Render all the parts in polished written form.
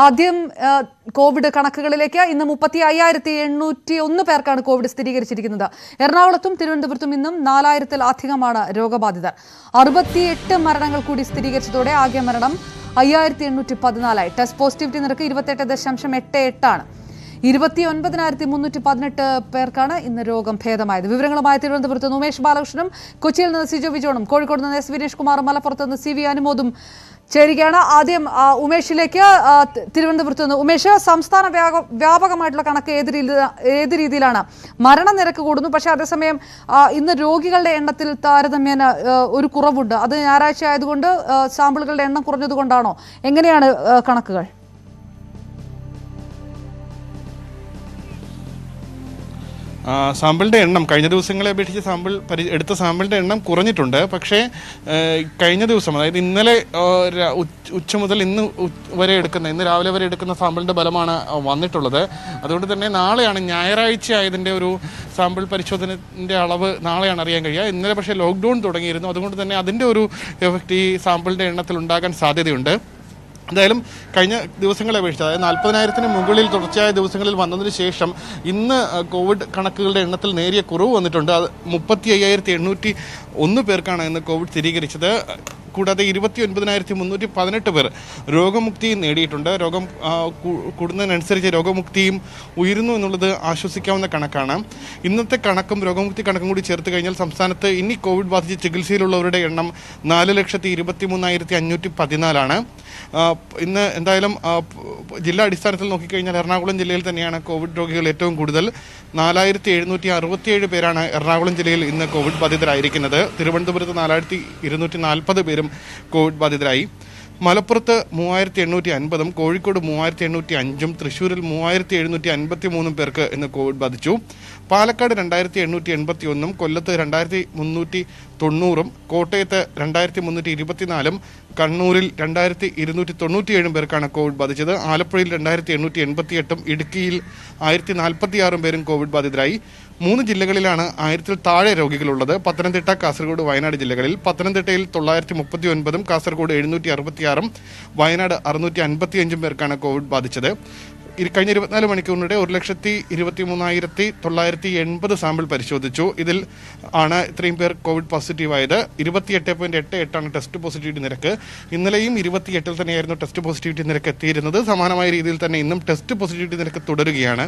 ആദ്യം കോവിഡ് കണക്കുകളിലേക്ക് ഇന്ന് 35,801 പേർക്കാണ് കോവിഡ് സ്ഥിരീകരിച്ചിരിക്കുന്നത്. എറണാകുളത്തും തിരുവനന്തപുരത്തും ഇന്നും 4000-ൽ-അധികമാണ് രോഗബാധിതർ. 68 മരണങ്ങൾ കൂടി സ്ഥിരീകരിച്ചതോടെ ആകെ മരണം 5814 ടെസ്റ്റ് പോസിറ്റിവിറ്റി നിരക്ക് 28.88 ആണ്. 29,318 പേർക്കാണ് ഇന്ന് രോഗം ഭേദമായത്. വിവരങ്ങളുമായി തിരുവനന്തപുരത്ത് നിന്ന് ഉമേഷ് ബാലകൃഷ്ണനും കൊച്ചിയിൽ നിന്ന് സിജോ വിജോണും കോഴിക്കോട് നിന്ന് എസ് വിനേഷ് കുമാറും മലപ്പുറത്ത് നിന്ന് സി വി അനുമോദും ചേരുകയാണ്. ആദ്യം ഉമേഷിലേക്ക്. തിരുവനന്തപുരത്ത് നിന്ന് ഉമേഷ്, സംസ്ഥാന വ്യാപകമായിട്ടുള്ള കണക്ക് ഏത് രീതിയിലാണ്? മരണനിരക്ക് കൂടുന്നു, പക്ഷേ അതേസമയം ഇന്ന് രോഗികളുടെ എണ്ണത്തിൽ താരതമ്യേന ഒരു കുറവുണ്ട്. അത് ഞായറാഴ്ച ആയതുകൊണ്ട് സാമ്പിളുകളുടെ എണ്ണം കുറഞ്ഞതുകൊണ്ടാണോ? എങ്ങനെയാണ് കണക്കുകൾ? സാമ്പിളിൻ്റെ എണ്ണം കഴിഞ്ഞ ദിവസങ്ങളെ അപേക്ഷിച്ച് എടുത്ത സാമ്പിളിൻ്റെ എണ്ണം കുറഞ്ഞിട്ടുണ്ട്. പക്ഷേ കഴിഞ്ഞ ദിവസം, അതായത് ഇന്നലെ ഉച്ച മുതൽ ഇന്ന് രാവിലെ വരെ എടുക്കുന്ന സാമ്പിളിൻ്റെ ഫലമാണ് വന്നിട്ടുള്ളത്. അതുകൊണ്ട് തന്നെ നാളെയാണ്, ഞായറാഴ്ച ആയതിൻ്റെ ഒരു സാമ്പിൾ പരിശോധനൻ്റെ അളവ് നാളെയാണ് അറിയാൻ കഴിയുക. ഇന്നലെ പക്ഷേ ലോക്ക്ഡൗൺ തുടങ്ങിയിരുന്നു. അതുകൊണ്ട് തന്നെ അതിൻ്റെ ഒരു എഫക്റ്റ് ഈ സാമ്പിളിൻ്റെ എണ്ണത്തിൽ ഉണ്ടാകാൻ സാധ്യതയുണ്ട്. എന്തായാലും കഴിഞ്ഞ ദിവസങ്ങളെ അപേക്ഷിച്ച്, അതായത് 40,000-ന് മുകളിൽ തുടർച്ചയായ ദിവസങ്ങളിൽ വന്നതിന് ശേഷം ഇന്ന് കോവിഡ് കണക്കുകളുടെ എണ്ണത്തിൽ നേരിയ കുറവ് വന്നിട്ടുണ്ട്. 35,801 പേർക്കാണ് ഇന്ന് കോവിഡ് സ്ഥിരീകരിച്ചത്. കൂടാതെ 29,318 പേർ രോഗമുക്തി നേടിയിട്ടുണ്ട്. രോഗം കൂടുന്നതിനനുസരിച്ച് രോഗമുക്തിയും ഉയരുന്നു എന്നുള്ളത് ആശ്വസിക്കാവുന്ന കണക്കാണ്. ഇന്നത്തെ കണക്കും രോഗമുക്തി കണക്കും കൂടി ചേർത്ത് കഴിഞ്ഞാൽ സംസ്ഥാനത്ത് ഇനി കോവിഡ് ബാധിച്ച് ചികിത്സയിലുള്ളവരുടെ എണ്ണം 4,23,514 ഇന്ന് എന്തായാലും ജില്ലാ അടിസ്ഥാനത്തിൽ നോക്കിക്കഴിഞ്ഞാൽ എറണാകുളം ജില്ലയിൽ തന്നെയാണ് കോവിഡ് രോഗികൾ ഏറ്റവും കൂടുതൽ. 4,767 പേരാണ് എറണാകുളം ജില്ലയിൽ ഇന്ന് കോവിഡ് ബാധിതരായിരിക്കുന്നത്. തിരുവനന്തപുരത്ത് 4,240 പേരും കോവിഡ് ബാധിതരായി. മലപ്പുറത്ത് 3,850, കോഴിക്കോട് 3,805, തൃശ്ശൂരിൽ 3,753 പേർക്ക് ഇന്ന് കോവിഡ് ബാധിച്ചു. പാലക്കാട് 2,881, കൊല്ലത്ത് 2,390, കോട്ടയത്ത് 2,324, കണ്ണൂരിൽ 2,297 പേർക്കാണ് കോവിഡ് ബാധിച്ചത്. ആലപ്പുഴയിൽ 2,888, ഇടുക്കിയിൽ 1,046 പേരും കോവിഡ് ബാധിതരായി. 3 ജില്ലകളിലാണ് 1000-ൽ താഴെ രോഗികളുള്ളത്: പത്തനംതിട്ട, കാസർഗോഡ്, വയനാട് ജില്ലകളിൽ. പത്തനംതിട്ടയിൽ 939, കാസർഗോഡ് 766, വയനാട് 655 പേർക്കാണ് കോവിഡ് ബാധിച്ചത്. കഴിഞ്ഞ 24 മണിക്കൂറിനിടെ 1,23,980 സാമ്പിൾ പരിശോധിച്ചു. ഇതിൽ ആണ് ഇത്രയും പേർ കോവിഡ് പോസിറ്റീവായത്. 28.88 ടെസ്റ്റ് പോസിറ്റിവിറ്റി നിരക്ക്. ഇന്നലെയും 28-ൽ തന്നെയായിരുന്നു ടെസ്റ്റ് പോസിറ്റിവിറ്റി നിരക്ക് എത്തിയിരുന്നത്. സമാനമായ രീതിയിൽ തന്നെ ഇന്നും ടെസ്റ്റ് പോസിറ്റിവിറ്റി നിരക്ക് തുടരുകയാണ്.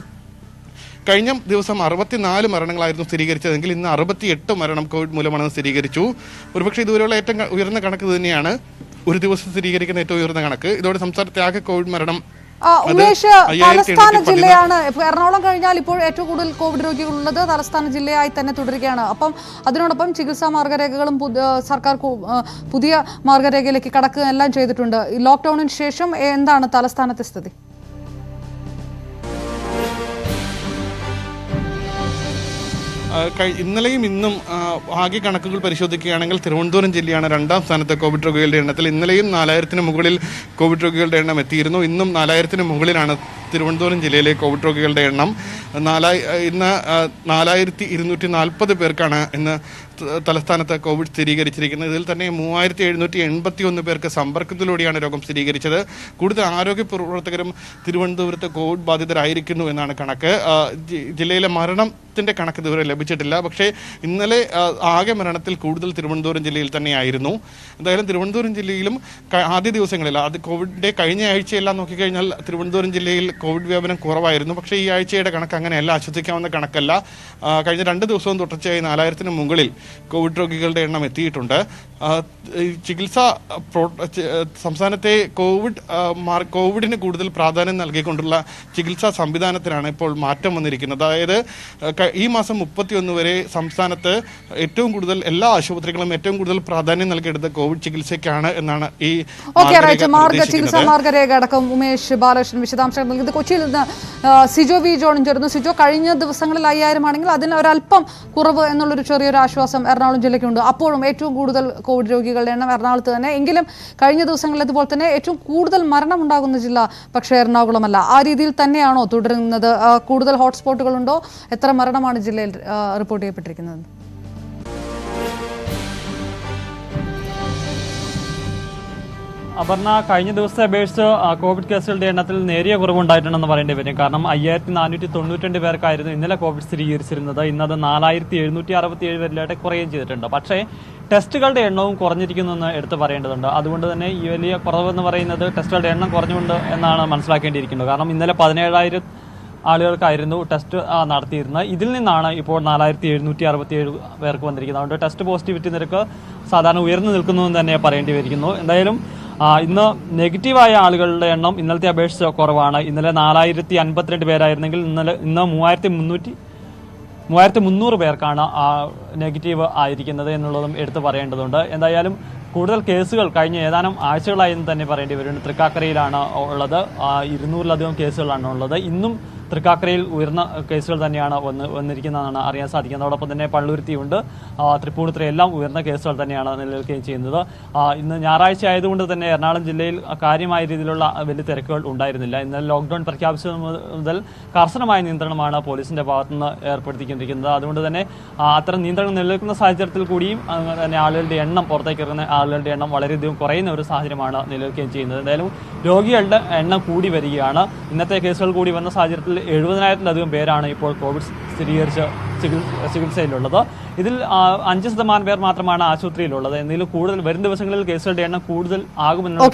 കഴിഞ്ഞ ദിവസം 64 മരണങ്ങളായിരുന്നു സ്ഥിരീകരിച്ചതെങ്കിൽ ഇന്ന് 68 മരണം കോവിഡ് മൂലമാണെന്ന് സ്ഥിരീകരിച്ചു. ഒരുപക്ഷെ ഇതുവരെയുള്ള ഏറ്റവും ഉയർന്ന കണക്ക് തന്നെയാണ് ഒരു ദിവസം സ്ഥിരീകരിക്കുന്ന ഏറ്റവും ഉയർന്ന കണക്ക്. ഇതോടെ സംസ്ഥാനത്തെ ആകെ കോവിഡ് മരണം ഉമേഷ്, തലസ്ഥാന ജില്ലയാണ്. എറണാകുളം കഴിഞ്ഞാൽ ഇപ്പോൾ ഏറ്റവും കൂടുതൽ കോവിഡ് രോഗികളുള്ളത് തലസ്ഥാന ജില്ലയായി തന്നെ തുടരുകയാണ്. അപ്പം അതിനോടൊപ്പം ചികിത്സാ മാർഗരേഖകളും സർക്കാർ പുതിയ മാർഗരേഖയിലേക്ക് കടക്കുക എല്ലാം ചെയ്തിട്ടുണ്ട്. ലോക്ക്ഡൌണിന് ശേഷം എന്താണ് തലസ്ഥാനത്തെ സ്ഥിതി? ഇന്നലെയും ഇന്നും ആകെ കണക്കുകൾ പരിശോധിക്കുകയാണെങ്കിൽ തിരുവനന്തപുരം ജില്ലയാണ് 2ാം സ്ഥാനത്ത് കോവിഡ് രോഗികളുടെ എണ്ണത്തിൽ. ഇന്നലെയും 4000-ന് മുകളിൽ കോവിഡ് രോഗികളുടെ എണ്ണം എത്തിയിരുന്നു. ഇന്നും 4000-ന് മുകളിലാണ് തിരുവനന്തപുരം ജില്ലയിലെ കോവിഡ് രോഗികളുടെ എണ്ണം. ഇന്ന് 4,240 പേർക്കാണ് ഇന്ന് തലസ്ഥാനത്ത് കോവിഡ് സ്ഥിരീകരിച്ചിരിക്കുന്നത്. ഇതിൽ തന്നെ 3,781 പേർക്ക് സമ്പർക്കത്തിലൂടെയാണ് രോഗം സ്ഥിരീകരിച്ചത്. കൂടുതൽ ആരോഗ്യ പ്രവർത്തകരും തിരുവനന്തപുരത്ത് കോവിഡ് ബാധിതരായിരിക്കുന്നു എന്നാണ് കണക്ക്. ജില്ലയിലെ മരണത്തിൻ്റെ കണക്ക് ഇതുവരെ ലഭിച്ചിട്ടില്ല. പക്ഷേ ഇന്നലെ ആകെ മരണത്തിൽ കൂടുതൽ തിരുവനന്തപുരം ജില്ലയിൽ തന്നെയായിരുന്നു. എന്തായാലും തിരുവനന്തപുരം ജില്ലയിലും ആദ്യ ദിവസങ്ങളിൽ, കോവിഡിൻ്റെ കഴിഞ്ഞ ആഴ്ചയെല്ലാം നോക്കിക്കഴിഞ്ഞാൽ തിരുവനന്തപുരം ജില്ലയിൽ കോവിഡ് വ്യാപനം കുറവായിരുന്നു. പക്ഷേ ഈ ആഴ്ചയുടെ കണക്ക് അങ്ങനെയല്ല, ആശ്വസിക്കാവുന്ന കണക്കല്ല. കഴിഞ്ഞ 2 ദിവസവും തുടർച്ചയായി 4000-ന് മുകളിൽ കോവിഡ് രോഗികളുടെ എണ്ണം എത്തിയിട്ടുണ്ട്. സംസ്ഥാനത്തെ കോവിഡിന് കൂടുതൽ പ്രാധാന്യം നൽകിക്കൊണ്ടുള്ള ചികിത്സാ സംവിധാനത്തിനാണ് ഇപ്പോൾ മാറ്റം വന്നിരിക്കുന്നത്. അതായത് ഈ മാസം 31 വരെ സംസ്ഥാനത്ത് ഏറ്റവും കൂടുതൽ എല്ലാ ആശുപത്രികളും ഏറ്റവും കൂടുതൽ പ്രാധാന്യം നൽകിയെടുത്ത കോവിഡ് ചികിത്സയ്ക്കാണ് എന്നാണ് ഈ ചികിത്സാ മാർഗരേഖ അടക്കം ഉമേഷ് ബാലകൃഷ്ണൻ വിശദാംശങ്ങൾ നൽകിയത്. കൊച്ചിയിൽ നിന്ന് സിജോ വി ജോണും ചേർന്നു. സിജോ, കഴിഞ്ഞ ദിവസങ്ങളിൽ 5000 ആണെങ്കിൽ അതിന് ഒരല്പം കുറവ് എന്നുള്ളൊരു ചെറിയൊരു ആശ്വാസം എറണാകുളം ജില്ലയ്ക്കുണ്ട്. അപ്പോഴും ഏറ്റവും കൂടുതൽ കോവിഡ് രോഗികളുടെ എണ്ണം എറണാകുളത്ത് തന്നെ. എങ്കിലും കഴിഞ്ഞ ദിവസങ്ങളിലേതുപോലെ തന്നെ ഏറ്റവും കൂടുതൽ മരണം ഉണ്ടാകുന്ന ജില്ല പക്ഷേ എറണാകുളമല്ല. ആ രീതിയിൽ തന്നെയാണോ തുടരുന്നത്? കൂടുതൽ ഹോട്ട്സ്പോട്ടുകളുണ്ടോ? എത്ര മരണമാണ് ജില്ലയിൽ റിപ്പോർട്ട് ചെയ്യപ്പെട്ടിരിക്കുന്നത്? അപർണ, കഴിഞ്ഞ ദിവസത്തെ അപേക്ഷിച്ച് കോവിഡ് കേസുകളുടെ എണ്ണത്തിൽ നേരിയ കുറവുണ്ടായിട്ടുണ്ടെന്ന് പറയേണ്ടി വരും. കാരണം 5492 പേർക്കായിരുന്നു ഇന്നലെ കോവിഡ് സ്ഥിരീകരിച്ചിരുന്നത്. ഇന്നത് 4767 പേരിലായിട്ട് കുറയുകയും ചെയ്തിട്ടുണ്ട്. പക്ഷേ ടെസ്റ്റുകളുടെ എണ്ണവും കുറഞ്ഞിരിക്കുന്നെന്ന് എടുത്ത് പറയേണ്ടതുണ്ട്. അതുകൊണ്ട് തന്നെ ഈ വലിയ കുറവെന്ന് പറയുന്നത് ടെസ്റ്റുകളുടെ എണ്ണം കുറഞ്ഞുകൊണ്ട് എന്നാണ് മനസ്സിലാക്കേണ്ടിയിരിക്കുന്നത്. കാരണം ഇന്നലെ 17,000 ആളുകൾക്കായിരുന്നു ടെസ്റ്റ് നടത്തിയിരുന്നത്. ഇതിൽ നിന്നാണ് ഇപ്പോൾ 4767 പേർക്ക് വന്നിരിക്കുന്നത്. അതുകൊണ്ട് ടെസ്റ്റ് പോസിറ്റിവിറ്റി നിരക്ക് സാധാരണ ഉയർന്നു നിൽക്കുന്നതെന്ന് തന്നെ പറയേണ്ടി വരിക്കുന്നു. എന്തായാലും ഇന്ന് നെഗറ്റീവായ ആളുകളുടെ എണ്ണം ഇന്നലത്തെ അപേക്ഷിച്ച് കുറവാണ്. ഇന്നലെ 4052 പേരായിരുന്നെങ്കിൽ ഇന്ന് 3300 പേർക്കാണ് നെഗറ്റീവ് ആയിരിക്കുന്നത് എന്നുള്ളതും എടുത്തു പറയേണ്ടതുണ്ട്. എന്തായാലും കൂടുതൽ കേസുകൾ കഴിഞ്ഞ ഏതാനും ആഴ്ചകളായി എന്ന് തന്നെ പറയേണ്ടി വരും. തൃക്കാക്കരയിലാണ് ഉള്ളത്, 200-ലധികം കേസുകളാണ് ഉള്ളത്. ഇന്നും തൃക്കാക്കരയിൽ ഉയർന്ന കേസുകൾ തന്നെയാണ് വന്നിരിക്കുന്നതെന്നാണ് അറിയാൻ സാധിക്കുന്നത്. അതോടൊപ്പം തന്നെ പള്ളുരുത്തിയുണ്ട്, തൃപ്പൂണിത്തുറ എല്ലാം ഉയർന്ന കേസുകൾ തന്നെയാണ് നിലനിൽക്കുകയും ചെയ്യുന്നത്. ഇന്ന് ഞായറാഴ്ച ആയതുകൊണ്ട് തന്നെ എറണാകുളം ജില്ലയിൽ കാര്യമായ രീതിയിലുള്ള വലിയ തിരക്കുകൾ ഉണ്ടായിരുന്നില്ല. ഇന്നലെ ലോക്ക്ഡൌൺ പ്രഖ്യാപിച്ചത് മുതൽ കർശനമായ നിയന്ത്രണമാണ് പോലീസിന്റെ ഭാഗത്തുനിന്ന് ഏർപ്പെടുത്തിക്കൊണ്ടിരിക്കുന്നത്. അതുകൊണ്ട് തന്നെ അത്തരം നിയന്ത്രണം നിലനിൽക്കുന്ന സാഹചര്യത്തിൽ കൂടിയും തന്നെ ആളുകളുടെ എണ്ണം, പുറത്തേക്ക് ഇറങ്ങുന്ന ആളുകളുടെ എണ്ണം വളരെയധികം കുറയുന്ന ഒരു സാഹചര്യമാണ് നിലനിൽക്കുകയും ചെയ്യുന്നത്. എന്തായാലും രോഗികളുടെ എണ്ണം കൂടി വരികയാണ്. ഇന്നത്തെ കേസുകൾ കൂടി വന്ന സാഹചര്യത്തിൽ 70,000-ലധികം പേരാണ് ഇപ്പോൾ കോവിഡ് സ്ഥിരീകരിച്ച് ചികിത്സയിലുള്ളത്. ഇതിൽ 5% പേർ മാത്രമാണ് ആശുപത്രിയിലുള്ളത്. എന്തെങ്കിലും കൂടുതൽ വരും ദിവസങ്ങളിൽ കേസുകളുടെ എണ്ണം കൂടുതൽ ആകുമെന്നുള്ള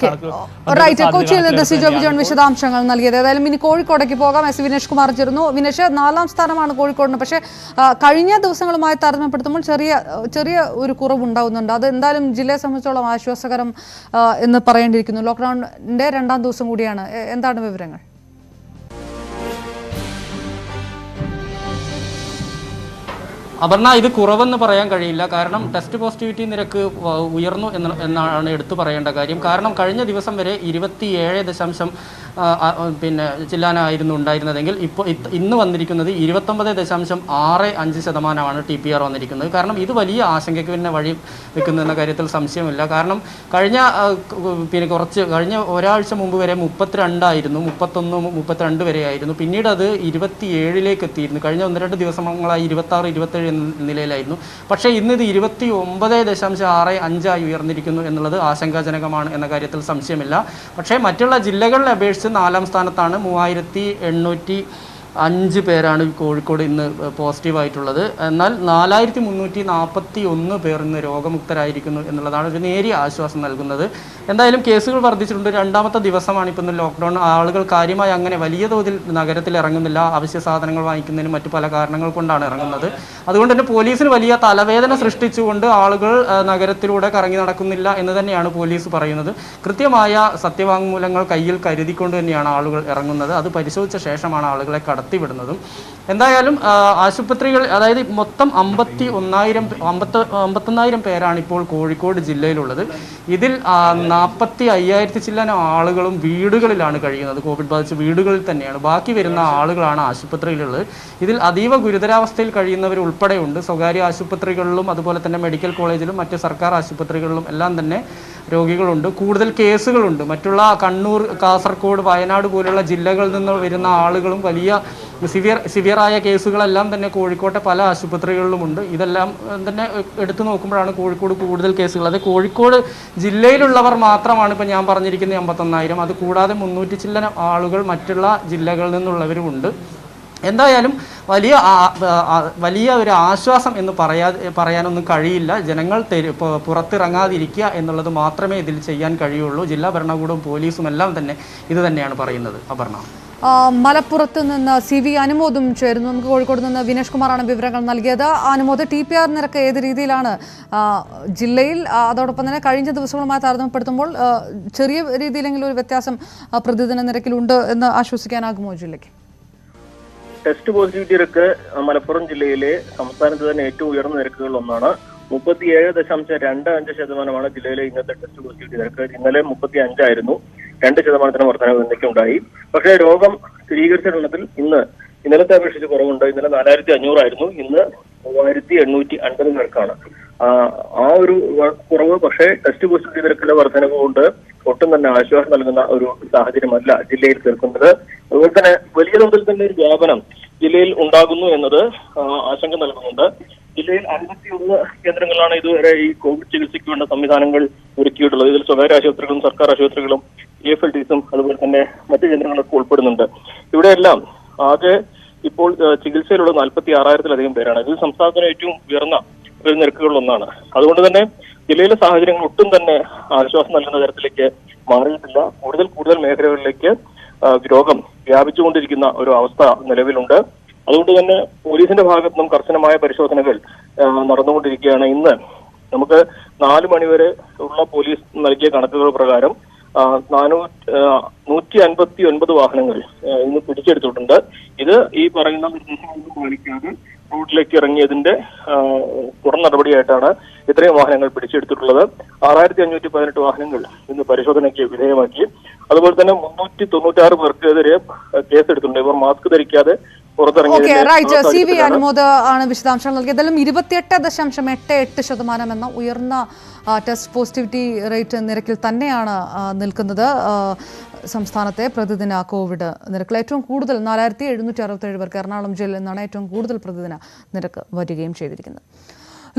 കൊച്ചിയിൽ നിന്ന് സിജോ ബിജോൺ വിശദാംശങ്ങൾ നൽകിയത്. ഏതായാലും ഇനി കോഴിക്കോടേക്ക് പോകാം. എസ് വിനേഷ് കുമാർ ചേരുന്നു. വിനേഷ്, 4ാം സ്ഥാനമാണ് കോഴിക്കോടിന്. പക്ഷേ കഴിഞ്ഞ ദിവസങ്ങളുമായി താരതമ്യപ്പെടുത്തുമ്പോൾ ചെറിയ ഒരു കുറവുണ്ടാകുന്നുണ്ട്. അത് എന്തായാലും ജില്ലയെ സംബന്ധിച്ചോളം ആശ്വാസകരം എന്ന് പറയേണ്ടിയിരിക്കുന്നു. ലോക്ക്ഡൌണിന്റെ 2ാം ദിവസം കൂടിയാണ്. എന്താണ് വിവരങ്ങൾ? അപർണ, ഇത് കുറവെന്ന് പറയാൻ കഴിയില്ല. കാരണം ടെസ്റ്റ് പോസിറ്റിവിറ്റി നിരക്ക് ഉയർന്നു എന്നാണ് എടുത്തു പറയേണ്ട കാര്യം. കാരണം കഴിഞ്ഞ ദിവസം വരെ 27 ചില്ലാനായിരുന്നു ഉണ്ടായിരുന്നതെങ്കിൽ ഇപ്പോൾ ഇന്ന് വന്നിരിക്കുന്നത് 29.65% TPR വന്നിരിക്കുന്നത്. കാരണം ഇത് വലിയ ആശങ്കയ്ക്ക് തന്നെ വഴി വെക്കുന്ന കാര്യത്തിൽ സംശയമില്ല. കാരണം കഴിഞ്ഞ ഒരാഴ്ച മുമ്പ് വരെ 32 ആയിരുന്നു, 31, 32 വരെ ആയിരുന്നു. പിന്നീട് അത് 27ലേക്ക് എത്തിയിരുന്നു. കഴിഞ്ഞ 1-2 ദിവസങ്ങളായി 26, 27 നിലയിലായിരുന്നു. പക്ഷേ ഇന്ന് ഇത് 29.65 ഉയർന്നിരിക്കുന്നു എന്നുള്ളത് ആശങ്കാജനകമാണ് എന്ന കാര്യത്തിൽ സംശയമില്ല. പക്ഷേ മറ്റുള്ള ജില്ലകളിലെ അപേക്ഷിച്ച് 4ാം സ്ഥാനത്താണ്. 3805 പേരാണ് കോഴിക്കോട് ഇന്ന് പോസിറ്റീവായിട്ടുള്ളത്. എന്നാൽ 4341 പേർ ഇന്ന് രോഗമുക്തരായിരിക്കുന്നു എന്നുള്ളതാണ് ഒരു നേരിയ ആശ്വാസം നൽകുന്നത്. എന്തായാലും കേസുകൾ വർദ്ധിച്ചിട്ടുണ്ട്. 2ാമത്തെ ദിവസമാണ് ഇപ്പോൾ ഇന്ന് ലോക്ക്ഡൗൺ. ആളുകൾ കാര്യമായി അങ്ങനെ വലിയ തോതിൽ നഗരത്തിൽ ഇറങ്ങുന്നില്ല. അവശ്യ സാധനങ്ങൾ വാങ്ങിക്കുന്നതിനും മറ്റു പല കാരണങ്ങൾ കൊണ്ടാണ് ഇറങ്ങുന്നത്. അതുകൊണ്ട് തന്നെ പോലീസിന് വലിയ തലവേദന സൃഷ്ടിച്ചുകൊണ്ട് ആളുകൾ നഗരത്തിലൂടെ കറങ്ങി നടക്കുന്നില്ല എന്ന് തന്നെയാണ് പോലീസ് പറയുന്നത്. കൃത്യമായ സത്യവാങ്മൂലങ്ങൾ കയ്യിൽ കരുതിക്കൊണ്ട് തന്നെയാണ് ആളുകൾ ഇറങ്ങുന്നത്. അത് പരിശോധിച്ച ശേഷമാണ് ആളുകളെ കടത്തിവിടുന്നതും. എന്തായാലും ആശുപത്രികൾ, അതായത് മൊത്തം 51,000 പേരാണ് ഇപ്പോൾ കോഴിക്കോട് ജില്ലയിലുള്ളത്. ഇതിൽ 45,000 ചില്ലാനം ആളുകളും വീടുകളിലാണ് കഴിയുന്നത്. കോവിഡ് ബാധിച്ച വീടുകളിൽ തന്നെയാണ്. ബാക്കി വരുന്ന ആളുകളാണ് ആശുപത്രിയിലുള്ളത്. ഇതിൽ അതീവ ഗുരുതരാവസ്ഥയിൽ കഴിയുന്നവർ ഉൾപ്പെടെയുണ്ട്. സ്വകാര്യ ആശുപത്രികളിലും അതുപോലെ തന്നെ മെഡിക്കൽ കോളേജിലും മറ്റ് സർക്കാർ ആശുപത്രികളിലും എല്ലാം തന്നെ രോഗികളുണ്ട്. കൂടുതൽ കേസുകളുണ്ട്. മറ്റുള്ള കണ്ണൂർ, കാസർഗോഡ്, വയനാട് പോലുള്ള ജില്ലകളിൽ നിന്ന് വരുന്ന ആളുകളും വലിയ സിവിയറായ കേസുകളെല്ലാം തന്നെ കോഴിക്കോട്ടെ പല ആശുപത്രികളിലുമുണ്ട്. ഇതെല്ലാം തന്നെ എടുത്തു നോക്കുമ്പോഴാണ് കോഴിക്കോട് കൂടുതൽ കേസുകൾ. അത് കോഴിക്കോട് ജില്ലയിലുള്ളവർ മാത്രമാണ് ഇപ്പോൾ ഞാൻ പറഞ്ഞിരിക്കുന്നത് 51,000. അത് കൂടാതെ 300 ചില്ലനം ആളുകൾ മറ്റുള്ള ജില്ലകളിൽ നിന്നുള്ളവരുമുണ്ട്. എന്തായാലും വലിയ ഒരു ആശ്വാസം എന്ന് പറയാനൊന്നും കഴിയില്ല. ജനങ്ങൾ പുറത്തിറങ്ങാതിരിക്കുക എന്നുള്ളത് മാത്രമേ ഇതിൽ ചെയ്യാൻ കഴിയുള്ളൂ. ജില്ലാ ഭരണകൂടവും പോലീസും എല്ലാം തന്നെ ഇത് തന്നെയാണ് പറയുന്നത്. അപർണ, മലപ്പുറത്ത് നിന്ന് CV അനുമോദും ചേരുന്നു. നമുക്ക് കോഴിക്കോട് നിന്ന് വിനേഷ് കുമാറാണ് വിവരങ്ങൾ നൽകിയത്. അനുമോദ്, TPR നിരക്ക് ഏത് രീതിയിലാണ് ജില്ലയിൽ? അതോടൊപ്പം തന്നെ കഴിഞ്ഞ ദിവസങ്ങളുമായി താരതമ്യപ്പെടുത്തുമ്പോൾ ചെറിയ രീതിയിലെങ്കിലും ഒരു വ്യത്യാസം പ്രതിദിന നിരക്കിലുണ്ട് എന്ന് ആശ്വസിക്കാനാകുമോ ജില്ലയ്ക്ക്? ടെസ്റ്റ് പോസിറ്റിവിറ്റി നിരക്ക് മലപ്പുറം ജില്ലയിലെ സംസ്ഥാനത്ത് തന്നെ ഏറ്റവും ഉയർന്ന നിരക്കുകളിൽ ഒന്നാണ്. 37.25% ജില്ലയിലെ ഇന്നത്തെ ടെസ്റ്റ് പോസിറ്റിവിറ്റി നിരക്ക്. ഇന്നലെ 35 ആയിരുന്നു. 2% വർധനവ് എന്നൊക്കെയുണ്ടായി. പക്ഷേ രോഗം സ്ഥിരീകരിച്ച എണ്ണത്തിൽ ഇന്നലത്തെ അപേക്ഷിച്ച് കുറവുണ്ട്. ഇന്നലെ 4,500 ആയിരുന്നു. ഇന്ന് 3,850 നിരക്കാണ്. ആ ഒരു കുറവ് പക്ഷേ ടെസ്റ്റ് പോസിറ്റിവിറ്റി നിരക്കിലെ വർധനവ് കൊണ്ട് ഒട്ടും തന്നെ ആശ്വാസം നൽകുന്ന ഒരു സാഹചര്യമല്ല ജില്ലയിൽ തീർക്കുന്നത്. അതുപോലെ തന്നെ വലിയ തോതിൽ തന്നെ ഒരു വ്യാപനം ജില്ലയിൽ ഉണ്ടാകുന്നു എന്നത് ആശങ്ക നൽകുന്നുണ്ട്. ജില്ലയിൽ 51 കേന്ദ്രങ്ങളാണ് ഇതുവരെ ഈ കോവിഡ് ചികിത്സയ്ക്ക് വേണ്ട സംവിധാനങ്ങൾ ഒരുക്കിയിട്ടുള്ളത്. ഇതിൽ സ്വകാര്യ ആശുപത്രികളും സർക്കാർ ആശുപത്രികളും EFLTസും അതുപോലെ തന്നെ മറ്റു കേന്ദ്രങ്ങളൊക്കെ ഉൾപ്പെടുന്നുണ്ട്. ഇവിടെയെല്ലാം ആകെ ഇപ്പോൾ ചികിത്സയിലുള്ള 46,000-ലധികം പേരാണ്. ഇത് സംസ്ഥാനത്തിന് ഏറ്റവും ഉയർന്ന ഒരു നിരക്കുകളിലൊന്നാണ്. അതുകൊണ്ട് തന്നെ ജില്ലയിലെ സാഹചര്യങ്ങൾ ഒട്ടും തന്നെ ആശ്വാസം നൽകുന്ന തരത്തിലേക്ക് മാറിയിട്ടില്ല. കൂടുതൽ മേഖലകളിലേക്ക് രോഗം വ്യാപിച്ചുകൊണ്ടിരിക്കുന്ന ഒരു അവസ്ഥ നിലവിലുണ്ട്. അതുകൊണ്ട് തന്നെ പോലീസിന്റെ ഭാഗത്തു നിന്നും കർശനമായ പരിശോധനകൾ നടന്നുകൊണ്ടിരിക്കുകയാണ്. ഇന്ന് നമുക്ക് 4 മണിവരെ ഉള്ള പോലീസ് നൽകിയ കണക്കുകൾ പ്രകാരം 159 വാഹനങ്ങൾ ഇന്ന് പിടിച്ചെടുത്തിട്ടുണ്ട്. ഇത് ഈ പറയുന്ന നിർദ്ദേശങ്ങളൊന്നും പാലിക്കാതെ റോഡിലേക്ക് ഇറങ്ങിയതിന്റെ തുടർ നടപടിയായിട്ടാണ് ഇത്രയും വാഹനങ്ങൾ പിടിച്ചെടുത്തിട്ടുള്ളത്. 6518 വാഹനങ്ങൾ ഇന്ന് പരിശോധനയ്ക്ക് വിധേയമാക്കി. അതുപോലെ തന്നെ 396 പേർക്കെതിരെ കേസെടുത്തിട്ടുണ്ട്. ഇവർ മാസ്ക് ധരിക്കാതെ CV അനുമോദ് ആണ് വിശദാംശങ്ങൾ നൽകിയത്. 28.88% എന്ന ഉയർന്ന ടെസ്റ്റ് പോസിറ്റിവിറ്റി റേറ്റ് നിരക്കിൽ തന്നെയാണ് നിൽക്കുന്നത് സംസ്ഥാനത്തെ പ്രതിദിന കോവിഡ് നിരക്കിൽ. ഏറ്റവും കൂടുതൽ 4767 പേർക്ക് എറണാകുളം ജില്ലയിൽ നിന്നാണ് ഏറ്റവും കൂടുതൽ പ്രതിദിന നിരക്ക് വരികയും ചെയ്തിരിക്കുന്നത്.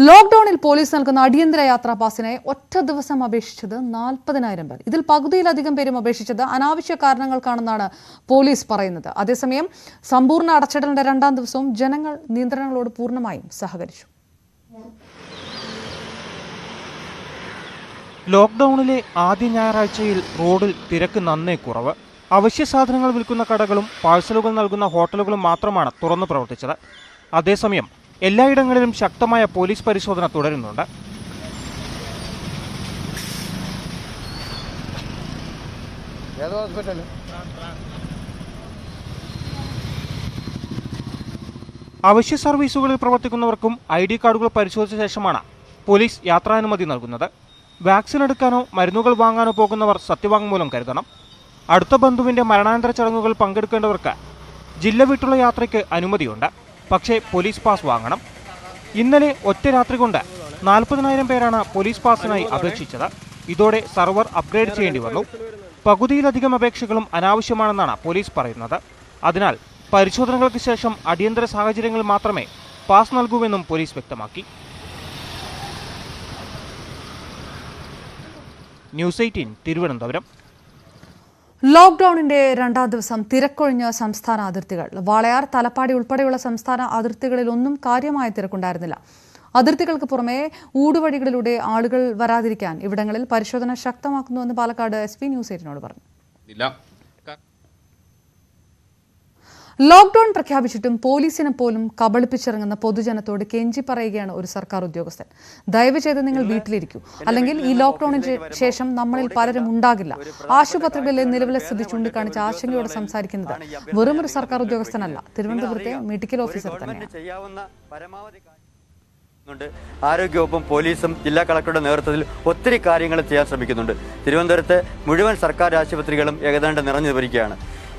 ലോക്ക്ഡൌണിൽ പോലീസ് നൽകുന്ന അടിയന്തര യാത്രാ പാസിനായി ഒറ്റ ദിവസം അപേക്ഷിച്ചത് 40,000 പേർ. ഇതിൽ പകുതിയിലധികം പേരും അപേക്ഷിച്ചത് അനാവശ്യ കാരണങ്ങൾക്കാണെന്നാണ് പോലീസ് പറയുന്നത്. അതേസമയം സമ്പൂർണ്ണ അടച്ചിടലിന്റെ 2ാം ദിവസവും ജനങ്ങൾ നിയന്ത്രണങ്ങളോട് പൂർണ്ണമായും സഹകരിച്ചു. ലോക്ക്ഡൌണിലെ ആദ്യ ഞായറാഴ്ചയിൽ റോഡിൽ തിരക്ക് നന്നേ കുറവ്. അവശ്യ സാധനങ്ങൾ വിൽക്കുന്ന കടകളും പാഴ്സലുകൾ നൽകുന്ന ഹോട്ടലുകളും മാത്രമാണ് തുറന്നു പ്രവർത്തിച്ചത്. അതേസമയം എല്ലായിടങ്ങളിലും ശക്തമായ പോലീസ് പരിശോധന തുടരുന്നുണ്ട്. അവശ്യ സർവീസുകളിൽ പ്രവർത്തിക്കുന്നവർക്കും ID കാർഡുകൾ പരിശോധിച്ച ശേഷമാണ് പോലീസ് യാത്രാനുമതി നൽകുന്നത്. വാക്സിൻ എടുക്കാനോ മരുന്നുകൾ വാങ്ങാനോ പോകുന്നവർ സത്യവാങ്മൂലം കരുതണം. അടുത്ത ബന്ധുവിന്റെ മരണാനന്തര ചടങ്ങുകൾ പങ്കെടുക്കേണ്ടവർക്ക് ജില്ല വിട്ടുള്ള യാത്രയ്ക്ക് അനുമതിയുണ്ട്. പക്ഷേ പോലീസ് പാസ് വാങ്ങണം. ഇന്നലെ ഒറ്റ രാത്രി കൊണ്ട് 40,000 പേരാണ് പോലീസ് പാസിനായി അപേക്ഷിച്ചത്. ഇതോടെ സർവർ അപ്ഗ്രേഡ് ചെയ്യേണ്ടി വന്നു. പകുതിയിലധികം അപേക്ഷകളും അനാവശ്യമാണെന്നാണ് പോലീസ് പറയുന്നത്. അതിനാൽ പരിശോധനകൾക്ക് ശേഷം അടിയന്തര സാഹചര്യങ്ങളിൽ മാത്രമേ പാസ് നൽകൂവെന്നും പോലീസ് വ്യക്തമാക്കി. ന്യൂസ് 18 തിരുവനന്തപുരം. ലോക്ക്ഡൌണിന്റെ 2ാം ദിവസം തിരക്കൊഴിഞ്ഞ സംസ്ഥാന അതിർത്തികൾ. വാളയാർ, തലപ്പാടി ഉൾപ്പെടെയുള്ള സംസ്ഥാന അതിർത്തികളിലൊന്നും കാര്യമായ തിരക്കുണ്ടായിരുന്നില്ല. അതിർത്തികൾക്ക് പുറമെ ഊടുവഴികളിലൂടെ ആളുകൾ വരാതിരിക്കാൻ ഇവിടങ്ങളിൽ പരിശോധന ശക്തമാക്കുന്നുവെന്ന് പാലക്കാട് SP ന്യൂസ് 18നോട് പറഞ്ഞു. ലോക്ക്ഡൌൺ പ്രഖ്യാപിച്ചിട്ടും പോലീസിനെ പോലും കബളിപ്പിച്ചിറങ്ങുന്ന പൊതുജനത്തോട് കെഞ്ചി പറയുകയാണ് ഒരു സർക്കാർ ഉദ്യോഗസ്ഥൻ. ദയവ് ചെയ്ത് നിങ്ങൾ വീട്ടിലിരിക്കൂ, അല്ലെങ്കിൽ ഈ ലോക്ക്ഡൌണിന് ശേഷം നമ്മളിൽ പലരും ഉണ്ടാകില്ല. ആശുപത്രികളിലെ നിലവിലെ സ്ഥിതി ചൂണ്ടിക്കാണിച്ച് ആശങ്കയോടെ സംസാരിക്കുന്നത് വെറും ഒരു സർക്കാർ ഉദ്യോഗസ്ഥനല്ല, തിരുവനന്തപുരത്തെ മെഡിക്കൽ ഓഫീസർ തന്നെയാണ്. ആരോഗ്യവകുപ്പും പോലീസും ജില്ലാ കളക്ടറുടെ നേതൃത്വത്തിൽ ഒത്തിരി കാര്യങ്ങൾ ചെയ്യാൻ ശ്രമിക്കുന്നുണ്ട്. തിരുവനന്തപുരത്തെ മുഴുവൻ സർക്കാർ ആശുപത്രികളും ഏകദേശം നിറഞ്ഞു വരികയാണ്.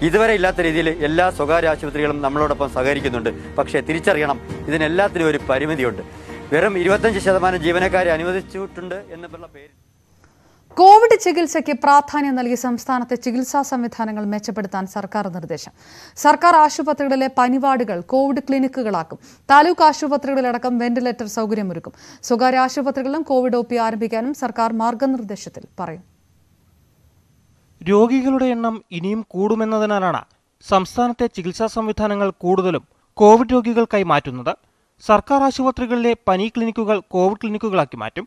ഇതുവരെ ഇല്ലാത്ത രീതിയിൽ എല്ലാ സ്വകാര്യ ആശുപത്രികളും നമ്മളോടൊപ്പം സഹകരിക്കുന്നുണ്ട്. പക്ഷേ തിരിച്ചറിയണം, ഇതിനെല്ലാത്തിനും ഒരു പരിമിതിയുണ്ട്. വെറും 25% ജീവനക്കാരെ അനുവദിച്ചിട്ടുണ്ട് എന്നുള്ള പേര്. കോവിഡ് ചികിത്സയ്ക്ക് പ്രാധാന്യം നൽകി സംസ്ഥാനത്തെ ചികിത്സാ സംവിധാനങ്ങൾ മെച്ചപ്പെടുത്താൻ സർക്കാർ നിർദ്ദേശം. സർക്കാർ ആശുപത്രികളിലെ പനിവാർഡുകൾ കോവിഡ് ക്ലിനിക്കുകളാക്കും. താലൂക്ക് ആശുപത്രികളിലടക്കം വെന്റിലേറ്റർ സൗകര്യമൊരുക്കും. സ്വകാര്യ ആശുപത്രികളിലും കോവിഡ് OP ആരംഭിക്കാനും സർക്കാർ മാർഗനിർദ്ദേശത്തിൽ പറയും. രോഗികളുടെ എണ്ണം ഇനിയും കൂടുമെന്നതിനാലാണ് സംസ്ഥാനത്തെ ചികിത്സാ സംവിധാനങ്ങൾ കൂടുതലും കോവിഡ് രോഗികൾക്കായി മാറ്റുന്നത്. സർക്കാർ ആശുപത്രികളിലെ പനി ക്ലിനിക്കുകൾ കോവിഡ് ക്ലിനിക്കുകളാക്കി മാറ്റും.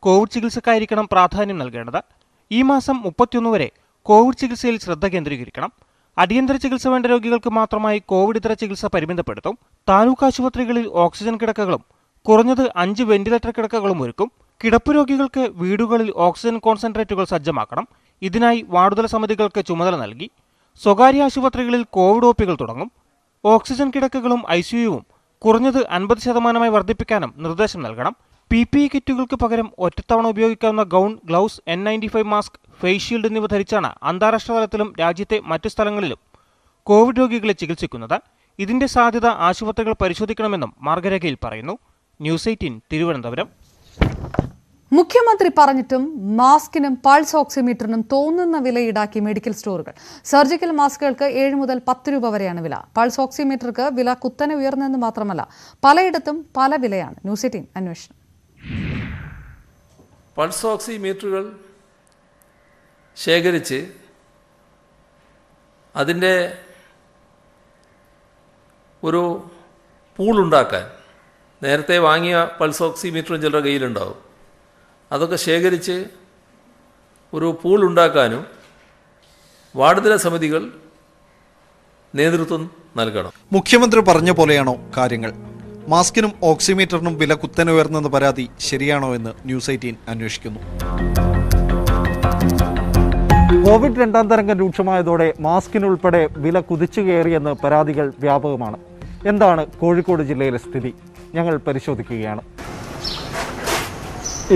കോവിഡ് ചികിത്സക്കായിരിക്കണം പ്രാധാന്യം നൽകേണ്ടത്. ഈ മാസം 31 വരെ കോവിഡ് ചികിത്സയിൽ ശ്രദ്ധ കേന്ദ്രീകരിക്കണം. അടിയന്തര ചികിത്സ വേണ്ട രോഗികൾക്ക് മാത്രമായി കോവിഡ് ഇതര ചികിത്സ പരിമിതപ്പെടുത്തും. താലൂക്ക് ആശുപത്രികളിൽ ഓക്സിജൻ കിടക്കകളും കുറഞ്ഞത് 5 വെന്റിലേറ്റർ കിടക്കകളും ഒരുക്കും. കിടപ്പ് രോഗികൾക്ക് വീടുകളിൽ ഓക്സിജൻ കോൺസെൻട്രേറ്റുകൾ സജ്ജമാക്കണം. ഇതിനായി വാർഡുതല സമിതികൾക്ക് ചുമതല നൽകി. സ്വകാര്യ ആശുപത്രികളിൽ കോവിഡ് OPകൾ തുടങ്ങും. ഓക്സിജൻ കിടക്കകളും ICUവും കുറഞ്ഞത് 50% വർദ്ധിപ്പിക്കാനും നിർദ്ദേശം നൽകണം. PPE കിറ്റുകൾക്ക് പകരം ഒറ്റത്തവണ ഉപയോഗിക്കാവുന്ന gown, gloves, N95 mask, face shield എന്നിവ ധരിച്ചാണ് അന്താരാഷ്ട്ര തലത്തിലും രാജ്യത്തെ മറ്റു സ്ഥലങ്ങളിലും കോവിഡ് രോഗികളെ ചികിത്സിക്കുന്നത്. ഇതിന്റെ സാധ്യത ആശുപത്രികൾ പരിശോധിക്കണമെന്നും മാർഗരേഖയിൽ പറയുന്നു. ന്യൂസ് 18 തിരുവനന്തപുരം. മുഖ്യമന്ത്രി പറഞ്ഞിട്ടും മാസ്കിനും പൾസ് ഓക്സിമീറ്ററിനും തോന്നുന്ന വില ഈടാക്കി മെഡിക്കൽ സ്റ്റോറുകൾ. സർജിക്കൽ മാസ്കുകൾക്ക് 7 മുതൽ 10 രൂപ വരെയാണ് വില. പൾസ് ഓക്സിമീറ്റർക്ക് വില കുത്തനെ ഉയർന്നെന്ന് മാത്രമല്ല, പലയിടത്തും പല വിലയാണ്. ന്യൂസ് 18 അന്വേഷണം. പൾസ് ഓക്സിമീറ്ററുകൾ ശേഖരിച്ച് അതിൻ്റെ ഒരു പൂളുണ്ടാക്കാൻ നേരത്തെ വാങ്ങിയ പൾസ് ഓക്സിമീറ്ററും ചിലരുടെ കയ്യിലുണ്ടാവും. അതൊക്കെ ശേഖരിച്ച് ഒരു പൂൾ ഉണ്ടാക്കാനും വാർഡുതല സമിതികൾ നേതൃത്വം നൽകണം. മുഖ്യമന്ത്രി പറഞ്ഞ പോലെയാണോ കാര്യങ്ങൾ? മാസ്കിനും ഓക്സിമീറ്ററിനും വില കുത്തനെ ഉയർന്നെന്ന പരാതി ശരിയാണോ എന്ന് ന്യൂസ് 18 അന്വേഷിക്കുന്നു. കോവിഡ് 2ാം തരംഗം രൂക്ഷമായതോടെ മാസ്കിനുൾപ്പെടെ വില കുതിച്ചു കയറിയെന്ന് പരാതികൾ വ്യാപകമാണ്. എന്താണ് കോഴിക്കോട് ജില്ലയിലെ സ്ഥിതി? ഞങ്ങൾ പരിശോധിക്കുകയാണ്.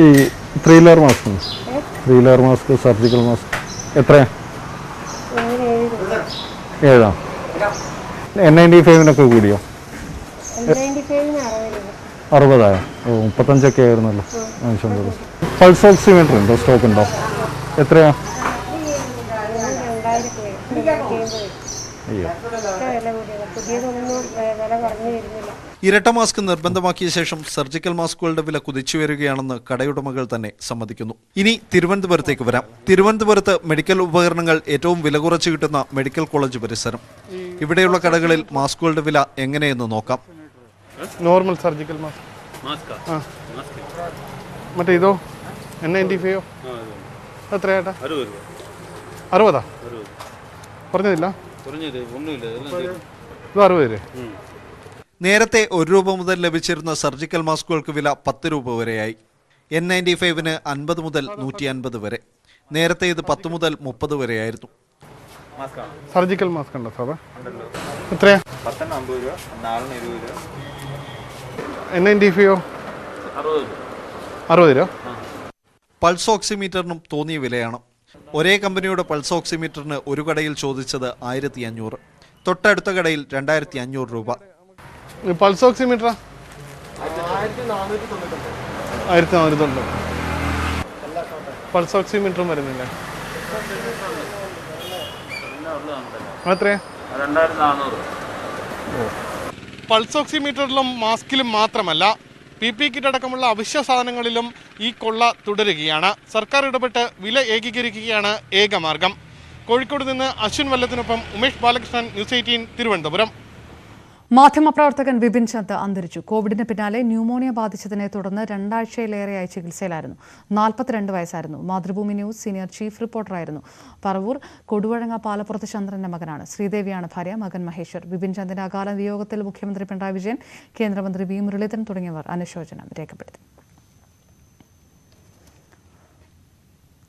ഈ 3 ലെയർ മാസ്ക് സർജിക്കൽ മാസ്ക് എത്രയാ? 7. N95 കൂടിയോ? 60 35 ആയിരുന്നല്ലോ. പൾസ് ഓക്സിമീറ്റർ ഉണ്ടോ? സ്റ്റോക്ക് ഉണ്ടോ? എത്രയാ? ഇരട്ട മാസ്ക് നിർബന്ധമാക്കിയ ശേഷം സർജിക്കൽ മാസ്കുകളുടെ വില കുതിച്ചുയരുകയാണെന്ന് കടയുടമകൾ തന്നെ സമ്മതിക്കുന്നു. ഇനി തിരുവനന്തപുരത്തേക്ക് വരാം. തിരുവനന്തപുരത്ത് മെഡിക്കൽ ഉപകരണങ്ങൾ ഏറ്റവും വില കുറച്ച് കിട്ടുന്ന മെഡിക്കൽ കോളേജ് പരിസരം. ഇവിടെയുള്ള കടകളിൽ മാസ്കുകളുടെ വില എങ്ങനെയെന്ന് നോക്കാം. നോർമൽ സർജിക്കൽ മാസ്ക് മറ്റേ ഇതോ N95 എത്രയാട്ടാ? 60 പറഞ്ഞതില്ല. ഇത് 60. നേരത്തെ 1 രൂപ മുതൽ ലഭിച്ചിരുന്ന സർജിക്കൽ മാസ്കുകൾക്ക് വില 10 രൂപ വരെയായി. N95 50 മുതൽ 150 വരെ. നേരത്തെ ഇത് 10 മുതൽ 30 വരെയായിരുന്നു. സർജിക്കൽ മാസ്ക് ഉണ്ടോ സാറേ? എത്രയാ? N95 60 രൂപ. പൾസ് ഓക്സിമീറ്ററിനും തോന്നിയ വിലയാണ്. ഒരേ കമ്പനിയുടെ പൾസ് ഓക്സിമീറ്ററിന് ഒരു കടയിൽ ചോദിച്ചത് 1500, തൊട്ടടുത്ത കടയിൽ 2500 രൂപ. Pulse oximeter 1490. പൾസ് ഓക്സിമീറ്ററും വരുന്നില്ല. എത്രയാ? 2400. പൾസ് ഓക്സിമീറ്ററിലും മാസ്കിലും മാത്രമല്ല, PP കിറ്റ് അടക്കമുള്ള അവശ്യ സാധനങ്ങളിലും ഈ കൊള്ള തുടരുകയാണ്. സർക്കാർ ഇടപെട്ട് വില ഏകീകരിക്കുകയാണ് ഏകമാർഗം. കോഴിക്കോട് നിന്ന് അശ്വിൻ വല്ലത്തിനൊപ്പം ഉമേഷ് ബാലകൃഷ്ണൻ, ന്യൂസ് 18 തിരുവനന്തപുരം. മാധ്യമപ്രവർത്തകൻ വിപിൻ ചന്ദ് അന്തരിച്ചു. കോവിഡിന് പിന്നാലെ ന്യൂമോണിയ ബാധിച്ചതിനെ തുടർന്ന് 2 ആഴ്ചയിലേറെയായി ചികിത്സയിലായിരുന്നു. 42 വയസ്സായിരുന്നു. മാതൃഭൂമി ന്യൂസ് സീനിയർ ചീഫ് റിപ്പോർട്ടറായിരുന്നു. പറവൂർ കൊടുവഴങ്ങ പാലപ്പുറത്ത് ചന്ദ്രന്റെ മകനാണ്. ശ്രീദേവിയാണ് ഭാര്യ. മകൻ മഹേശ്വർ. വിപിൻ ചന്ദിന്റെ അകാല വിയോഗത്തിൽ മുഖ്യമന്ത്രി പിണറായി വിജയൻ, കേന്ദ്രമന്ത്രി വി മുരളീധരൻ തുടങ്ങിയവർ അനുശോചനം രേഖപ്പെടുത്തി.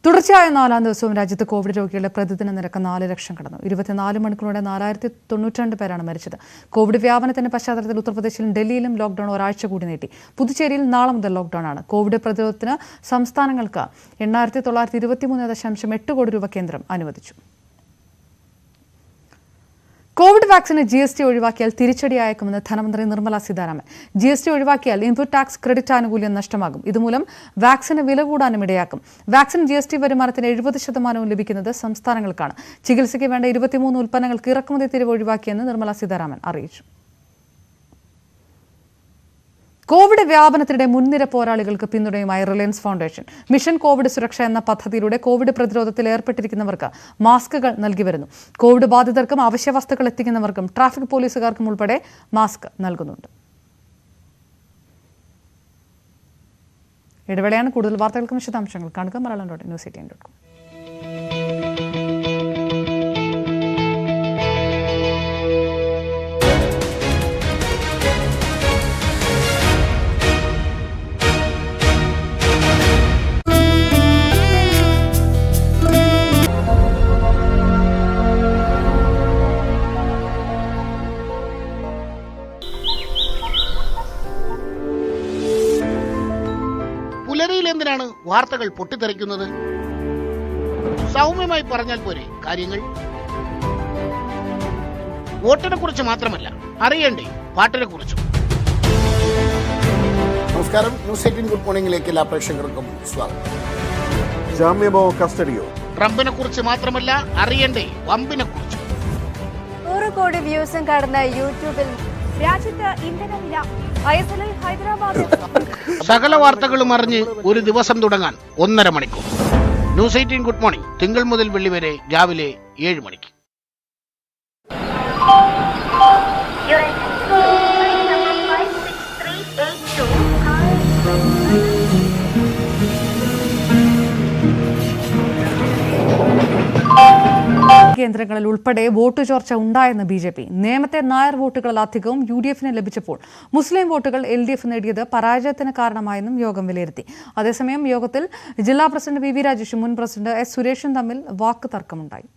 തുടർച്ചയായ 4ാം ദിവസവും രാജ്യത്ത് കോവിഡ് രോഗികളുടെ പ്രതിദിന നിരക്ക് 4 ലക്ഷം കടന്നു. 24 മണിക്കൂറിടെ 4092 പേരാണ് മരിച്ചത്. കോവിഡ് വ്യാപനത്തിന്റെ പശ്ചാത്തലത്തിൽ ഉത്തർപ്രദേശിലും ഡൽഹിയിലും ലോക്ഡൌൺ ഒരാഴ്ച കൂടി നീട്ടി. പുതുച്ചേരിയിൽ നാളെ മുതൽ ലോക്ഡൌൺ ആണ്. കോവിഡ് പ്രതിരോധത്തിന് സംസ്ഥാനങ്ങൾക്ക് 8923.8 കോടി രൂപ കേന്ദ്രം അനുവദിച്ചു. കോവിഡ് വാക്സിന് GST ഒഴിവാക്കിയാൽ തിരിച്ചടിയായേക്കുമെന്ന് ധനമന്ത്രി നിർമ്മല സീതാരാമൻ. GST ഒഴിവാക്കിയാൽ ഇൻപുട്ട് ടാക്സ് ക്രെഡിറ്റ് ആനുകൂല്യം നഷ്ടമാകും. ഇതുമൂലം വാക്സിന് വില കൂടാനും ഇടയാക്കും. വാക്സിൻ GST വരുമാനത്തിന് 70% ലഭിക്കുന്നത് സംസ്ഥാനങ്ങൾക്കാണ്. ചികിത്സയ്ക്ക് വേണ്ട 23 ഉൽപ്പന്നങ്ങൾക്ക് ഇറക്കുമതി തിരിവ് ഒഴിവാക്കിയെന്ന് നിർമ്മല സീതാരാമൻ അറിയിച്ചു. കോവിഡ് വ്യാപനത്തിനിടെ മുൻനിര പോരാളികൾക്ക് പിന്തുണയുമായി റിലയൻസ് ഫൗണ്ടേഷൻ മിഷൻ കോവിഡ് സുരക്ഷ എന്ന പദ്ധതിയിലൂടെ കോവിഡ് പ്രതിരോധത്തിൽ ഏർപ്പെട്ടിരിക്കുന്നവർക്ക് മാസ്കുകൾ നൽകി വരുന്നു. കോവിഡ് ബാധിതർക്കും അവശ്യ വസ്തുക്കൾ എത്തിക്കുന്നവർക്കും ട്രാഫിക് പോലീസുകാർക്കും ഉൾപ്പെടെ മാസ്ക് നൽകുന്നുണ്ട്. ഇടവേളയാണ്. കൂടുതൽ വാർത്തകൾക്കും വിശദാംശങ്ങൾ കാണുക malayalam.news18.com. പുലരിയിൽ എന്തിനാണ് വാർത്തകൾ പൊട്ടിത്തെറിക്കുന്നത്? സൗമ്യമായി പറഞ്ഞാൽ പോരെ കാര്യങ്ങൾ? വോട്ടിനെ കുറിച്ച് മാത്രമല്ല, അറിയണ്ടേ പാട്ടിനെ കുറിച്ചും. നമസ്കാരം. ന്യൂസ് 18 ഗുഡ് മോർണിംഗിലേക്ക് എല്ലാ പ്രേക്ഷകർക്കും സ്വാഗതം. ജാമ്യമോ കസ്റ്റഡിയോ? ട്രംപിനെ കുറിച്ച് മാത്രമല്ല അറിയണ്ടേ വമ്പിനെ കുറിച്ച്. 100 കോടി വ്യൂസും കടന്ന യൂട്യൂബിൽ രാജ്യത്ത് ഇന്ധനവില ഐഎസ്എല്ലിൽ ഹൈദരാബാദ് സകല വാർത്തകളും അറിഞ്ഞ് ഒരു ദിവസം തുടങ്ങാൻ 1.5 മണിക്കൂർ. ന്യൂസ് 18 ഗുഡ് മോർണിംഗ് തിങ്കൾ മുതൽ വെള്ളി വരെ രാവിലെ 7 മണിക്ക്. കേന്ദ്രങ്ങളിൽ ഉൾപ്പെടെ വോട്ട് ചോർച്ച ഉണ്ടായെന്ന് BJP. നേമത്തെ നായർ വോട്ടുകളിലധികവും UDF-ന് ലഭിച്ചപ്പോൾ മുസ്ലിം വോട്ടുകൾ LDF നേടിയത് പരാജയത്തിന് കാരണമായെന്നും യോഗം വിലയിരുത്തി. അതേസമയം യോഗത്തിൽ ജില്ലാ പ്രസിഡന്റ് VV രാജേഷും മുൻ പ്രസിഡന്റ് S സുരേഷും തമ്മിൽ വാക്ക് തർക്കമുണ്ടായി.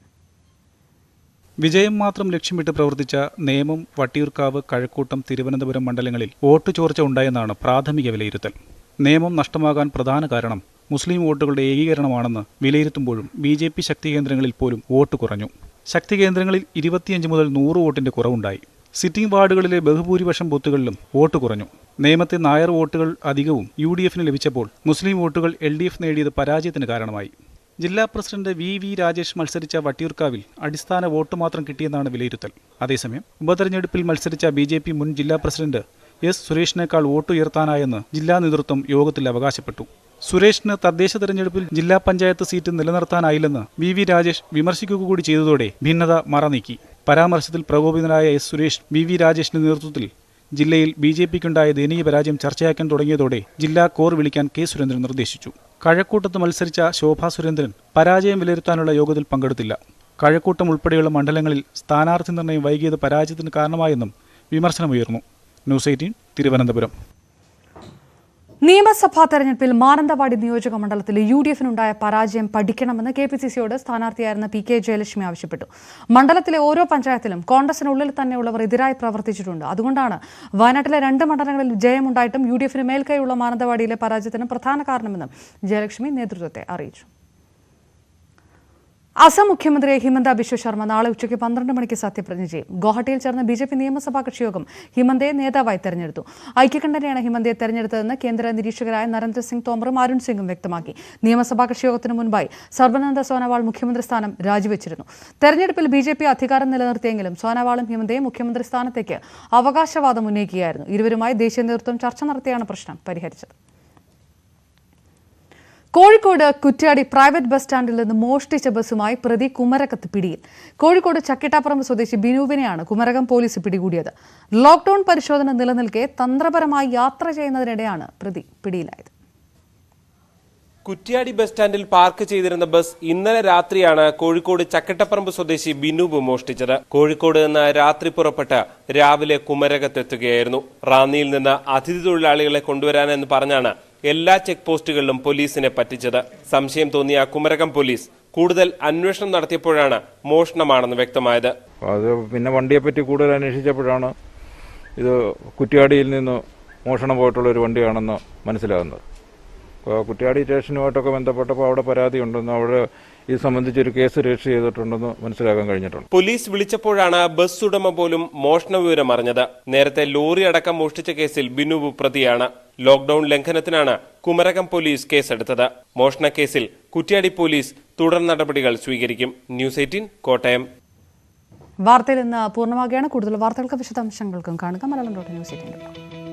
വിജയം മാത്രം ലക്ഷ്യമിട്ട് പ്രവർത്തിച്ച നേമം, വട്ടിയൂർക്കാവ്, കഴക്കൂട്ടം, തിരുവനന്തപുരം മണ്ഡലങ്ങളിൽ വോട്ട് ചോർച്ച ഉണ്ടായെന്നാണ് പ്രാഥമിക വിലയിരുത്തൽ. നേമം നഷ്ടമാകാൻ പ്രധാന കാരണം മുസ്ലിം വോട്ടുകളുടെ ഏകീകരണമാണെന്ന് വിലയിരുത്തുമ്പോഴും BJP ശക്തി കേന്ദ്രങ്ങളിൽ പോലും വോട്ട് കുറഞ്ഞു. ശക്തി കേന്ദ്രങ്ങളിൽ 25 മുതൽ 100 വോട്ടിന്റെ കുറവുണ്ടായി. സിറ്റിംഗ് വാർഡുകളിലെ ബഹുഭൂരിപക്ഷം ബൂത്തുകളിലും വോട്ട് കുറഞ്ഞു. നേമത്തെ നായർ വോട്ടുകൾ അധികവും UDF-ന് ലഭിച്ചപ്പോൾ മുസ്ലിം വോട്ടുകൾ LDF നേടിയത് പരാജയത്തിന് കാരണമായി. ജില്ലാ പ്രസിഡന്റ് VV രാജേഷ് മത്സരിച്ച വട്ടിയൂർക്കാവിൽ അടിസ്ഥാന വോട്ട് മാത്രം കിട്ടിയെന്നാണ് വിലയിരുത്തൽ. അതേസമയം ഉപതെരഞ്ഞെടുപ്പിൽ മത്സരിച്ച BJP മുൻ ജില്ലാ പ്രസിഡന്റ് S സുരേഷിനേക്കാൾ വോട്ട് ഉയർത്താനായെന്ന് ജില്ലാ നേതൃത്വം യോഗത്തിൽ അവകാശപ്പെട്ടു. സുരേഷിന് തദ്ദേശ തെരഞ്ഞെടുപ്പിൽ ജില്ലാ പഞ്ചായത്ത് സീറ്റ് നിലനിർത്താനായില്ലെന്ന് VV രാജേഷ് വിമർശിക്കുക കൂടി ചെയ്തതോടെ ഭിന്നത മറനീക്കി. പരാമർശത്തിൽ പ്രകോപിതനായ S സുരേഷ് VV രാജേഷിന്റെ നേതൃത്വത്തിൽ ജില്ലയിൽ BJPക്കുണ്ടായ ദയനീയ പരാജയം ചർച്ചയാക്കാൻ തുടങ്ങിയതോടെ ജില്ലാ കോർ വിളിക്കാൻ K സുരേന്ദ്രൻ നിർദ്ദേശിച്ചു. കഴക്കൂട്ടത്ത് മത്സരിച്ച ശോഭാ സുരേന്ദ്രൻ പരാജയം വിലയിരുത്താനുള്ള യോഗത്തിൽ പങ്കെടുത്തില്ല. കഴക്കൂട്ടം ഉൾപ്പെടെയുള്ള മണ്ഡലങ്ങളിൽ സ്ഥാനാർത്ഥി നിർണയം വൈകിയത് പരാജയത്തിന് കാരണമായെന്നും വിമർശനമുയർന്നു. ന്യൂസ് 18 തിരുവനന്തപുരം. നിയമസഭാ തെരഞ്ഞെടുപ്പിൽ മാനന്തവാടി നിയോജക മണ്ഡലത്തിൽ UDF-നുണ്ടായ പരാജയം പഠിക്കണമെന്ന് KPCCയോട് സ്ഥാനാർത്ഥിയായിരുന്ന PK ജയലക്ഷ്മി ആവശ്യപ്പെട്ടു. മണ്ഡലത്തിലെ ഓരോ പഞ്ചായത്തിലും കോൺഗ്രസിനുള്ളിൽ തന്നെയുള്ളവർ എതിരായി പ്രവർത്തിച്ചിട്ടുണ്ട്. അതുകൊണ്ടാണ് വയനാട്ടിലെ 2 മണ്ഡലങ്ങളിൽ ജയമുണ്ടായിട്ടും UDF-ന് മേൽക്കൈയുള്ള മാനന്തവാടിയിലെ പരാജയത്തിന് പ്രധാന കാരണമെന്നും ജയലക്ഷ്മി നേതൃത്വത്തെ അറിയിച്ചു. അസം മുഖ്യമന്ത്രി ഹിമന്ത ബിശ്വ ശർമ്മ നാളെ ഉച്ചയ്ക്ക് 12 മണിക്ക് സത്യപ്രതിജ്ഞ ചെയ്യും. ഗുവാഹട്ടിയിൽ ചേർന്ന BJP നിയമസഭാ കക്ഷിയോഗം ഹിമന്തയെ നേതാവായി തെരഞ്ഞെടുത്തു. ഐക്യകണ്ഠനെയാണ് ഹിമന്തയെ തെരഞ്ഞെടുത്തതെന്ന് കേന്ദ്ര നിരീക്ഷകരായ നരേന്ദ്രസിംഗ് തോമറും അരുൺ സിംഗും വ്യക്തമാക്കി. നിയമസഭാ കക്ഷിയോഗത്തിന് മുൻപായി സർബാനന്ദ സോനോവാൾ മുഖ്യമന്ത്രി സ്ഥാനം രാജിവെച്ചിരുന്നു. തെരഞ്ഞെടുപ്പിൽ BJP അധികാരം നിലനിർത്തിയെങ്കിലും സോനോവാളും ഹിമന്തയും മുഖ്യമന്ത്രി സ്ഥാനത്തേക്ക് അവകാശവാദം ഉന്നയിക്കുകയായിരുന്നു. ഇരുവരുമായി ദേശീയ നേതൃത്വം ചർച്ച നടത്തിയാണ് പ്രശ്നം പരിഹരിച്ചത്. കോഴിക്കോട് കുറ്റ്യാടി പ്രൈവറ്റ് ബസ് സ്റ്റാൻഡിൽ നിന്ന് മോഷ്ടിച്ച ബസ്സുമായി പ്രതി കുമരകത്ത് പിടിയിൽ. കോഴിക്കോട് ചക്കിട്ടാപ്പറമ്പ് സ്വദേശി ബിനുവിനെയാണ് കുമരകം പോലീസ് പിടികൂടിയത്. ലോക്ഡൌൺ പരിശോധന നിലനിൽക്കെ തന്ത്രപരമായി യാത്ര ചെയ്യുന്നതിനിടെയാണ് പ്രതി പിടിയിലായത്. കുറ്റ്യാടി ബസ് സ്റ്റാൻഡിൽ പാർക്ക് ചെയ്തിരുന്ന ബസ് ഇന്നലെ രാത്രിയാണ് കോഴിക്കോട് ചക്കട്ടപ്പറമ്പ് സ്വദേശി ബിനൂബ് മോഷ്ടിച്ചത്. കോഴിക്കോട് നിന്ന് രാത്രി പുറപ്പെട്ട് രാവിലെ കുമരകത്തെത്തുകയായിരുന്നു. റാന്നിയിൽ നിന്ന് അതിഥി തൊഴിലാളികളെ കൊണ്ടുവരാനെന്ന് പറഞ്ഞാണ് എല്ലാ ചെക്ക് പോസ്റ്റുകളിലും പോലീസിനെ പറ്റിച്ചത്. സംശയം തോന്നിയ കുമരകം പോലീസ് കൂടുതൽ അന്വേഷണം നടത്തിയപ്പോഴാണ് മോഷണമാണെന്ന് വ്യക്തമായത്. അത് പിന്നെ വണ്ടിയെപ്പറ്റി കൂടുതൽ അന്വേഷിച്ചപ്പോഴാണ് ഇത് കുറ്റ്യാടിയിൽ നിന്ന് മോഷണം പോയിട്ടുള്ള ഒരു വണ്ടിയാണെന്ന് മനസ്സിലാകുന്നത്. കുറ്റ്യാടി സ്റ്റേഷനുമായിട്ടൊക്കെ ബന്ധപ്പെട്ടപ്പോൾ അവിടെ പരാതി ഉണ്ടെന്ന്, അവിടെ ഇത് സംബന്ധിച്ചൊരു കേസ് രജിസ്റ്റർ ചെയ്തിട്ടുണ്ടെന്ന് മനസ്സിലാക്കാൻ കഴിഞ്ഞിട്ടുണ്ട്. പോലീസ് വിളിച്ചപ്പോഴാണ് ബസ് ഉടമ പോലും മോഷണ വിവരം അറിഞ്ഞത്. നേരത്തെ ലോറി അടക്കം മോഷ്ടിച്ച കേസിൽ ബിനു പ്രതിയാണ്. ലോക്ഡൌൺ ലംഘനത്തിനാണ് കുമരകം പോലീസ് കേസെടുത്തത്. മോഷണ കേസിൽ കുറ്റ്യാടി പോലീസ് തുടർ നടപടികൾ സ്വീകരിക്കും. ന്യൂസ് 18 കോട്ടയം. വാർത്തയിൽ ഇന്ന് പൂർണ്ണമാകുകയാണ്. കൂടുതൽ വാർത്തകൾക്ക് വിശദാംശങ്ങൾക്കും കാണുക മലയാളം.ന്യൂസ് 18.